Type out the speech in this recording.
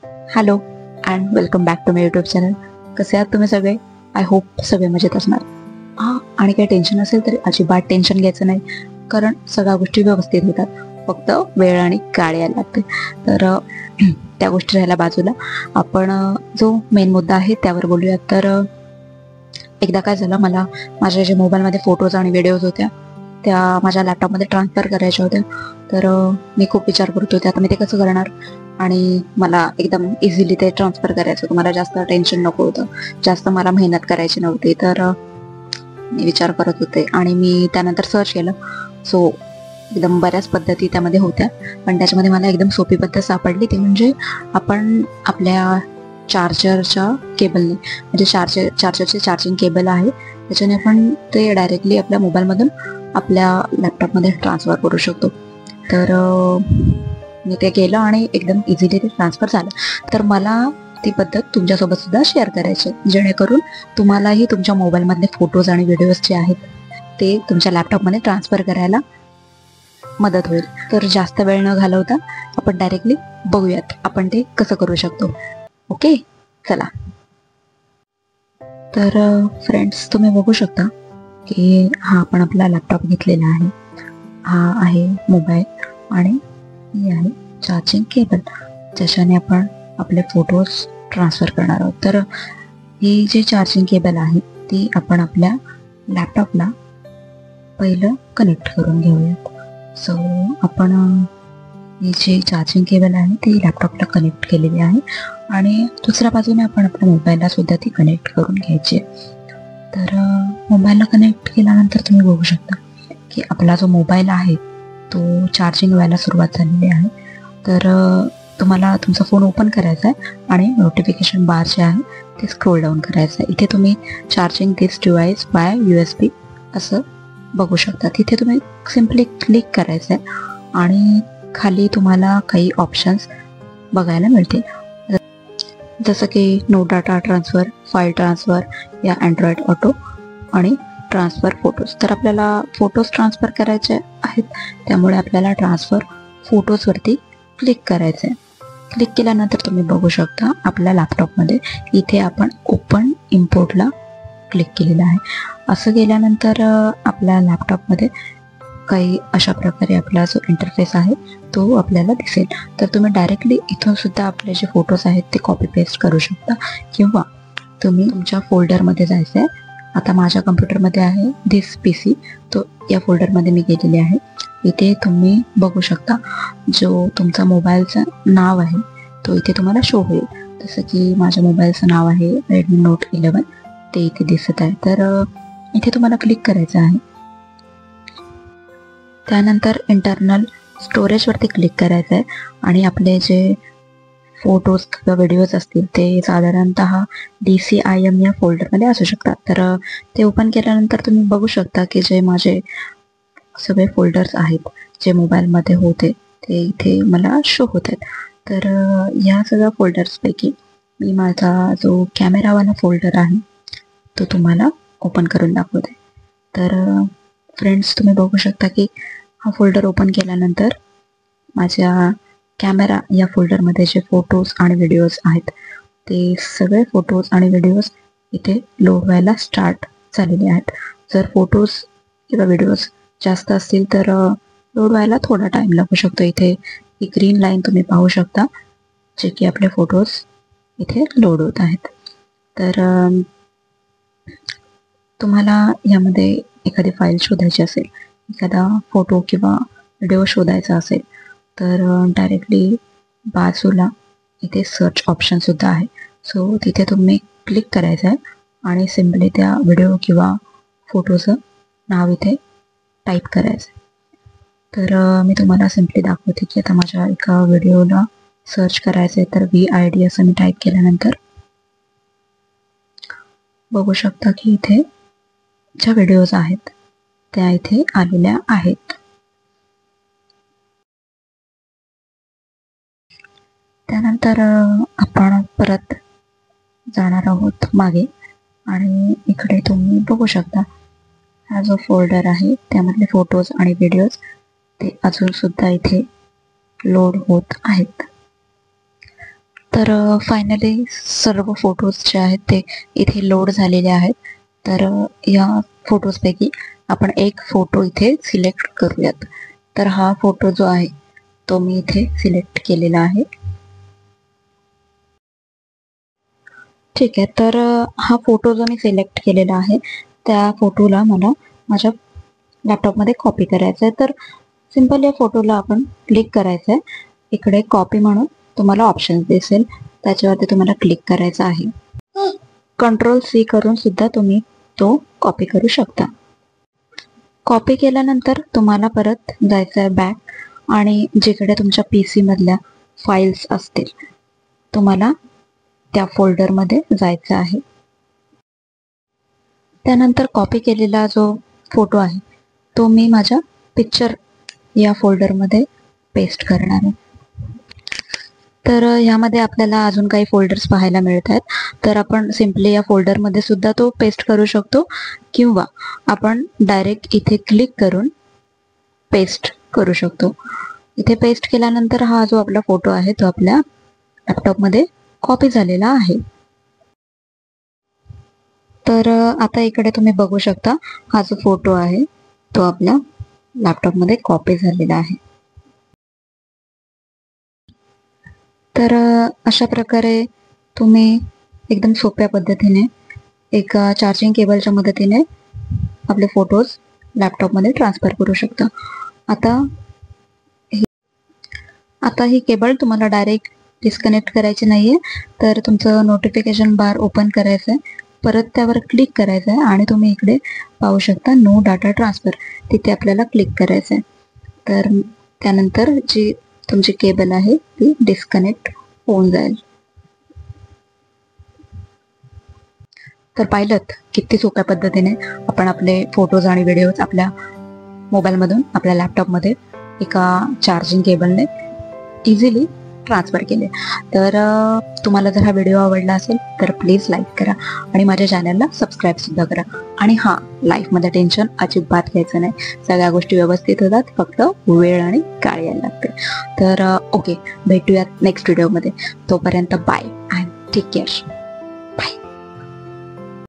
Hello and welcome back to my YouTube channel. कसे आहात तुम्ही सगळे? आय होप सगळे मजेत असणार. आणि काही टेन्शन असेल तरी अजिबात टेन्शन घ्यायचं नाही, कारण सगळ्या गोष्टी व्यवस्थित होतात. फक्त वेळ आणि काळ यायला लागते. तर त्या गोष्टी राहायला बाजूला, आपण जो मेन मुद्दा आहे त्यावर बोलूयात. तर एकदा काय झालं, मला माझ्या जे मोबाईलमध्ये फोटोज आणि व्हिडिओज होत्या त्या माझ्या लॅपटॉपमध्ये ट्रान्सफर करायच्या होत्या. तर मी खूप विचार करत होते आता मी ते कसं करणार, आणि मला एकदम इझिली ते ट्रान्सफर करायचं होतं. मला जास्त टेन्शन नको होतं, जास्त मला मेहनत करायची नव्हती. तर मी विचार करत होते आणि मी त्यानंतर सर्च केलं. सो एकदम बऱ्याच पद्धती त्यामध्ये होत्या, पण त्याच्यामध्ये मला एकदम सोपी पद्धत सापडली. ती म्हणजे आपण आपल्या चार्जरच्या केबलने, म्हणजे चार्जरचे चार्जिंग केबल आहे त्याच्याने आपण ते डायरेक्टली आपल्या मोबाईलमधून आपल्या लॅपटॉपमध्ये ट्रान्सफर करू शकतो. तर मी ते केलं आणि एकदम इझिली ते ट्रान्सफर झालं. तर मला ती पद्धत तुमच्यासोबत सुद्धा शेअर करायची, जेणेकरून तुम्हालाही तुमच्या मोबाईलमधले फोटोज आणि व्हिडिओज जे आहेत ते तुमच्या लॅपटॉपमध्ये ट्रान्सफर करायला मदत होईल. तर जास्त वेळ न घालवता आपण डायरेक्टली बघूयात आपण ते कसं करू शकतो. ओके, चला. तर फ्रेंड्स, तुम्ही बघू शकता की हा आपण आपला लॅपटॉप घेतलेला आहे. हा आहे मोबाईल आणि ही आहे चार्जिंग केबल, ज्याच्याने आपण आपले फोटोज ट्रान्सफर करणार आहोत. तर ही जी चार्जिंग केबल आहे ती आपण आपल्या लॅपटॉपला पहिलं कनेक्ट करून घेऊयात. सो आपण ही जी चार्जिंग केबल आहे ती लॅपटॉपला कनेक्ट केलेली आहे आणि दुसऱ्या बाजूने आपण आपल्या मोबाईलला सुद्धा ती कनेक्ट करून घ्यायची. तर मोबाईलला कनेक्ट केल्यानंतर तुम्ही बघू शकता की आपला जो मोबाईल आहे तो चार्जिंग व्हायला सुरुवात झालेली आहे. तर तुम्हाला तुमचा फोन ओपन करायचा आहे आणि नोटिफिकेशन बार जे आहे ते स्क्रोल डाऊन करायचं आहे. इथे तुम्ही चार्जिंग दिस डिव्हाइस बाय USB असं बघू शकता. तिथे तुम्ही सिम्पली क्लिक करायचं आहे आणि खाली तुम्हाला काही ऑप्शन्स बघायला मिळतील, जसं की no data transfer, file transfer या अँड्रॉइड ऑटो आणि ट्रान्सफर फोटोज. तर आपल्याला फोटोज ट्रान्सफर करायचे आहेत, त्यामुळे आपल्याला ट्रान्सफर फोटोजवरती क्लिक करायचं आहे. क्लिक केल्यानंतर तुम्ही बघू शकता आपल्या लॅपटॉपमध्ये इथे आपण ओपन इम्पोर्टला क्लिक केलेलं आहे. असं केल्यानंतर आपल्या लॅपटॉपमध्ये काही अशा प्रकारे आपला जो इंटरफेस आहे तो आपल्याला दिसेल. तर तुम्ही डायरेक्टली इथून सुद्धा आपले जे फोटोज आहेत ते कॉपी पेस्ट करू शकता, किंवा तुम्ही तुमच्या फोल्डरमध्ये जायचं आहे. आता माझ्या कम्प्युटरमध्ये आहे दिस PC, तो या फोल्डरमध्ये मी गेलेली आहे. इथे तुम्ही बघू शकता जो तुमचा मोबाईलचं नाव आहे तो इथे तुम्हाला शो होईल. जसं की माझ्या मोबाईलचं नाव आहे Redmi Note 11, ते इथे दिसत आहे. तर इथे तुम्हाला क्लिक करायचं आहे. त्यानंतर इंटरनल स्टोरेजवरती क्लिक करायचं आहे आणि आपले जे फोटोज किंवा व्हिडिओज असतील ते साधारणतः DCIM या फोल्डरमध्ये असू शकतात. तर ते ओपन केल्यानंतर तुम्ही बघू शकता की जे माझे सगळे फोल्डर्स आहेत जे मोबाईलमध्ये होते ते इथे मला शो होत आहेत. तर या सगळ्या फोल्डर्सपैकी मी माझा जो कॅमेरावाला फोल्डर आहे तो तुम्हाला ओपन करून दाखवते. तर फ्रेंड्स, तुम्ही बघू शकता की हा फोल्डर ओपन केल्यानंतर माझ्या कॅमेरा या फोल्डरमध्ये जे फोटोज आणि व्हिडिओज आहेत ते सगळे फोटोज आणि व्हिडिओज इथे लोड व्हायला स्टार्ट झालेले आहेत. जर फोटोज किंवा व्हिडिओज जास्त असतील तर लोड व्हायला थोडा टाईम लागू शकतो. इथे ही ग्रीन लाईन तुम्ही पाहू शकता, जे की आपले फोटोज इथे लोड होत आहेत. तर तुम्हाला यामध्ये एखादी फाईल शोधायची असेल, एखादा फोटो किंवा व्हिडिओ शोधायचा असेल तर डायरेक्टली बाजूला इथे सर्च ऑप्शनसुद्धा आहे. सो तिथे तुम्ही क्लिक करायचं आहे आणि सिम्पली त्या व्हिडिओ किंवा फोटोचं नाव इथे टाईप करायचं. तर मी तुम्हाला सिम्पली दाखवते की आता माझ्या एका व्हिडिओला सर्च करायचं आहे. तर VID असं मी टाईप केल्यानंतर बघू शकता की इथे ज्या व्हिडिओज आहेत त्या इथे आलेल्या आहेत. त्यानंतर आपण परत जाणार आहोत मागे आणि इकडे तुम्ही बघू शकता हा जो फोल्डर आहे त्यामधले फोटोज आणि व्हिडिओज ते अजून सुद्धा इथे लोड होत आहेत. तर तर फायनली सर्व फोटोज जे आहेत ते इथे लोड झालेले आहेत. तर या फोटोजपैकी आपण एक फोटो इथे सिलेक्ट करूयात. तर हा फोटो जो आहे तो मी इथे सिलेक्ट केलेला आहे. ठीक आहे, तर हा फोटो जो मी सिलेक्ट केलेला आहे त्या फोटोला मला माझ्या लॅपटॉपमध्ये कॉपी करायचं आहे. तर सिंपल या फोटोला आपण क्लिक करायचं आहे. इकडे कॉपी म्हणून तुम्हाला ऑप्शन दिसेल, त्याच्यावरती तुम्हाला क्लिक करायचं आहे. Ctrl+C करून सुद्धा तुम्ही तो कॉपी करू शकता. कॉपी केल्यानंतर तुम्हाला परत जायचं आहे बॅक आणि जिकडे तुमच्या PC मधल्या फाईल्स असतील तुम्हाला त्या फोल्डरमध्ये जायचं आहे. त्यानंतर कॉपी केलेला जो फोटो आहे तो मी माझ्या पिक्चर या फोल्डरमध्ये पेस्ट करणार आहे. तर ह्यामध्ये आपल्याला अजून काही फोल्डर्स पाहायला मिळत आहेत. तर आपण सिम्पली या फोल्डरमध्ये सुद्धा तो पेस्ट करू शकतो किंवा आपण डायरेक्ट इथे क्लिक करून पेस्ट करू शकतो. इथे पेस्ट केल्यानंतर हा जो आपला फोटो आहे तो आपल्या लॅपटॉपमध्ये कॉपी झालेला आहे. तर आता इकडे तुम्ही बघू शकता हा जो फोटो आहे तो आपल्या लॅपटॉपमध्ये कॉपी झालेला आहे. तर अशा प्रकारे तुम्ही एकदम सोप्या पद्धतीने एक चार्जिंग केबलच्या मदतीने आपले फोटोज लॅपटॉपमध्ये ट्रान्सफर करू शकता. आता ही केबल तुम्हाला डायरेक्ट डिस्कनेक्ट करायची नाही आहे. तर तुमचं नोटिफिकेशन बार ओपन करायचं आहे, परत त्यावर क्लिक करायचं आहे आणि तुम्ही इकडे पाहू शकता नो डाटा ट्रान्सफर, तिथे आपल्याला क्लिक करायचं आहे. तर त्यानंतर जी तुमची केबल आहे ती डिस्कनेक्ट होऊन जाईल. तर पाहिलं किती सोप्या पद्धतीने आपण आपले फोटोज आणि व्हिडिओज आपल्या मोबाईलमधून आपल्या लॅपटॉपमध्ये एका चार्जिंग केबलने इझिली ट्रान्सफर केले. तर तुम्हाला जर हा व्हिडिओ आवडला असेल तर प्लीज लाईक करा आणि माझ्या चॅनलला सबस्क्राईब सुद्धा करा. आणि हां, लाईफमध्ये टेन्शन अजिबात घ्यायचं नाही, सगळ्या गोष्टी व्यवस्थित होतात, फक्त वेळ आणि काळ यायला लागते. तर ओके, भेटूयात नेक्स्ट व्हिडिओमध्ये. तोपर्यंत बाय अँड टेक केअर.